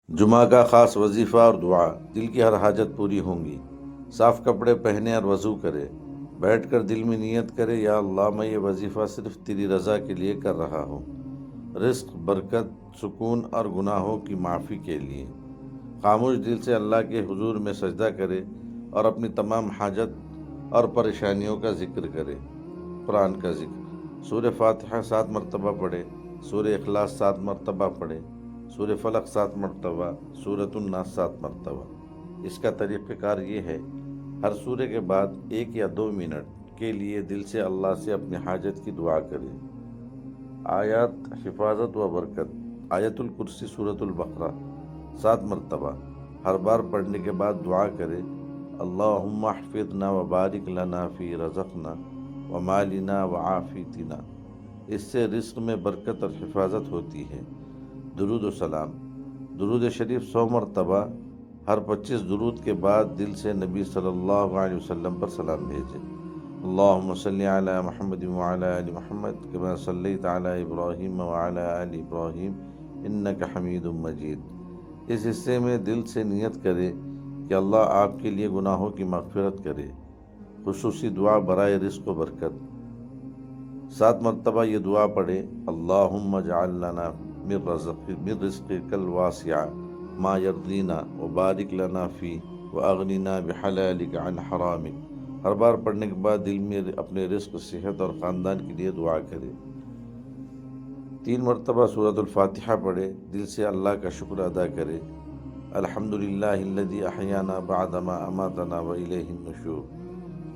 جمعہ کا خاص وظیفہ اور دعا، دل کی ہر حاجت پوری ہوں گی۔ صاف کپڑے پہنے اور وضو کرے، بیٹھ کر دل میں نیت کرے، یا اللہ میں یہ وظیفہ صرف تیری رضا کے لیے کر رہا ہوں، رزق، برکت، سکون اور گناہوں کی معافی کے لیے۔ خاموش دل سے اللہ کے حضور میں سجدہ کرے اور اپنی تمام حاجت اور پریشانیوں کا ذکر کرے۔ قرآن کا ذکر: سورہ فاتحہ 7 مرتبہ پڑھے، سورہ اخلاص 7 مرتبہ پڑھے، سورہ فلق 7 مرتبہ، سورۃ الناس 7 مرتبہ۔ اس کا طریقہ کار یہ ہے: ہر سورہ کے بعد 1 یا 2 منٹ کے لیے دل سے اللہ سے اپنی حاجت کی دعا کرے۔ آیات حفاظت و برکت: آیت الکرسی سورۃ البقرہ 7 مرتبہ، ہر بار پڑھنے کے بعد دعا کرے: اللہم احفظنا وبارک لنا فی رزقنا ومالنا وعافیتنا۔ اس سے رزق میں برکت اور حفاظت ہوتی ہے۔ درود و سلام: درود شریف 100 مرتبہ، ہر 25 درود کے بعد دل سے نبی صلی اللہ علیہ وسلم پر سلام بھیجے۔ اللہم صلی علی محمد وعلی آل محمد کما صلیت علی ابراہیم وعلی آل ابراہیم انک حمید مجید۔ اس حصے میں دل سے نیت کرے کہ اللہ آپ کے لیے گناہوں کی مغفرت کرے۔ خصوصی دعا برائے رزق و برکت: 7 مرتبہ یہ دعا پڑھے: اللہم اجعل لنا من رزقک الواسع ما یرضینا وبارک لنا فی واغننا بحلالک عن حرامک۔ ہر بار پڑھنے کے بعد دل میں اپنے رزق، صحت اور خاندان کے لیے دعا کرے۔ 3 مرتبہ سورۃ الفاتحہ پڑھے، دل سے اللہ کا شکر ادا کرے: الحمدللہ الذی احیانا بعدما اماتنا والیہ النشور۔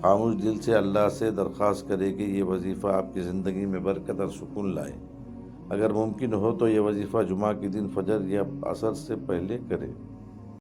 خاموش دل سے اللہ سے درخواست کرے کہ یہ وظیفہ آپ کی زندگی میں برکت اور سکون لائے۔ اگر ممکن ہو تو یہ وظیفہ جمعہ کے دن فجر یا عصر سے پہلے کرے۔